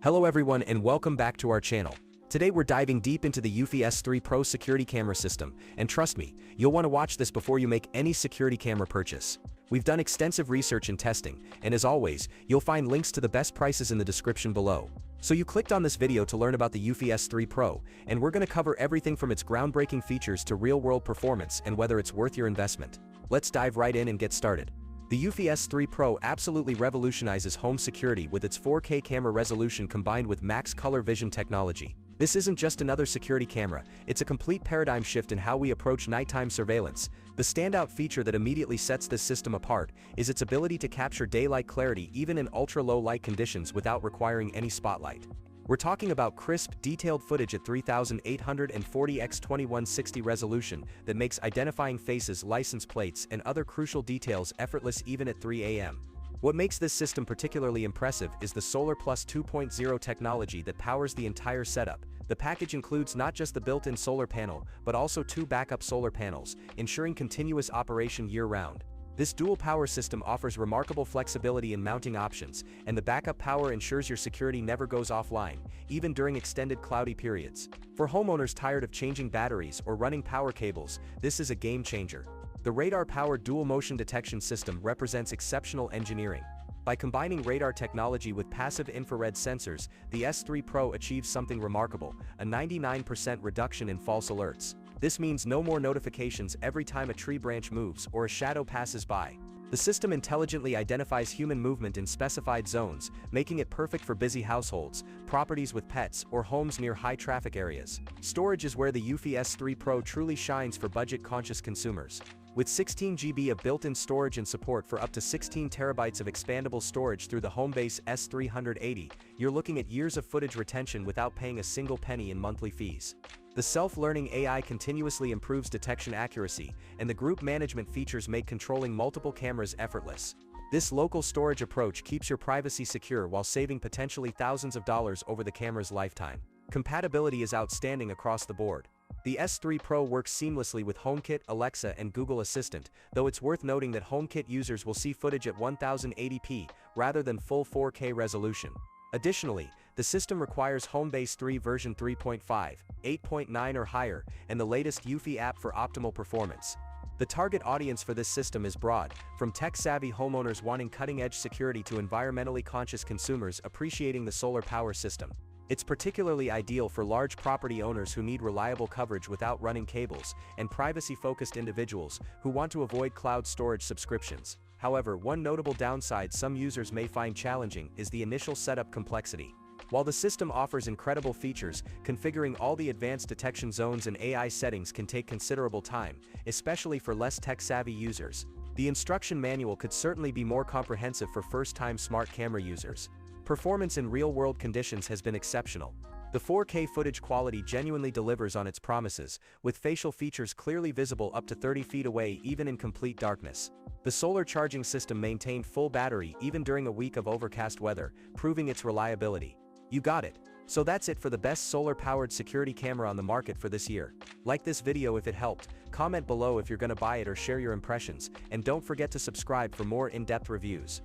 Hello everyone and welcome back to our channel. Today we're diving deep into the Eufy S3 Pro security camera system, and trust me, you'll want to watch this before you make any security camera purchase. We've done extensive research and testing, and as always, you'll find links to the best prices in the description below. So you clicked on this video to learn about the Eufy S3 Pro, and we're going to cover everything from its groundbreaking features to real-world performance and whether it's worth your investment. Let's dive right in and get started. The Eufy S3 Pro absolutely revolutionizes home security with its 4K camera resolution combined with MaxColor Vision technology. This isn't just another security camera, it's a complete paradigm shift in how we approach nighttime surveillance. The standout feature that immediately sets this system apart is its ability to capture daylight clarity even in ultra-low light conditions without requiring any spotlight. We're talking about crisp, detailed footage at 3840 x 2160 resolution that makes identifying faces, license plates, and other crucial details effortless even at 3 a.m. What makes this system particularly impressive is the Solar Plus 2.0 technology that powers the entire setup. The package includes not just the built-in solar panel, but also two backup solar panels, ensuring continuous operation year-round. This dual power system offers remarkable flexibility in mounting options, and the backup power ensures your security never goes offline, even during extended cloudy periods. For homeowners tired of changing batteries or running power cables, this is a game changer. The radar-powered dual motion detection system represents exceptional engineering. By combining radar technology with passive infrared sensors, the S3 Pro achieves something remarkable, a 99% reduction in false alerts. This means no more notifications every time a tree branch moves or a shadow passes by. The system intelligently identifies human movement in specified zones, making it perfect for busy households, properties with pets, or homes near high-traffic areas. Storage is where the Eufy S3 Pro truly shines for budget-conscious consumers. With 16 GB of built-in storage and support for up to 16 TB of expandable storage through the Homebase S380, you're looking at years of footage retention without paying a single penny in monthly fees. The self-learning AI continuously improves detection accuracy, and the group management features make controlling multiple cameras effortless. This local storage approach keeps your privacy secure while saving potentially thousands of dollars over the camera's lifetime. Compatibility is outstanding across the board. The S3 Pro works seamlessly with HomeKit, Alexa, and Google Assistant, though it's worth noting that HomeKit users will see footage at 1080p rather than full 4K resolution. Additionally, the system requires Homebase 3 version 3.5, 8.9 or higher, and the latest Eufy app for optimal performance. The target audience for this system is broad, from tech-savvy homeowners wanting cutting-edge security to environmentally conscious consumers appreciating the solar power system. It's particularly ideal for large property owners who need reliable coverage without running cables, and privacy-focused individuals who want to avoid cloud storage subscriptions. However, one notable downside some users may find challenging is the initial setup complexity. While the system offers incredible features, configuring all the advanced detection zones and AI settings can take considerable time, especially for less tech-savvy users. The instruction manual could certainly be more comprehensive for first-time smart camera users. Performance in real-world conditions has been exceptional. The 4K footage quality genuinely delivers on its promises, with facial features clearly visible up to 30 feet away even in complete darkness. The solar charging system maintained full battery even during a week of overcast weather, proving its reliability. You got it. So that's it for the best solar-powered security camera on the market for this year. Like this video if it helped, comment below if you're gonna buy it or share your impressions, and don't forget to subscribe for more in-depth reviews.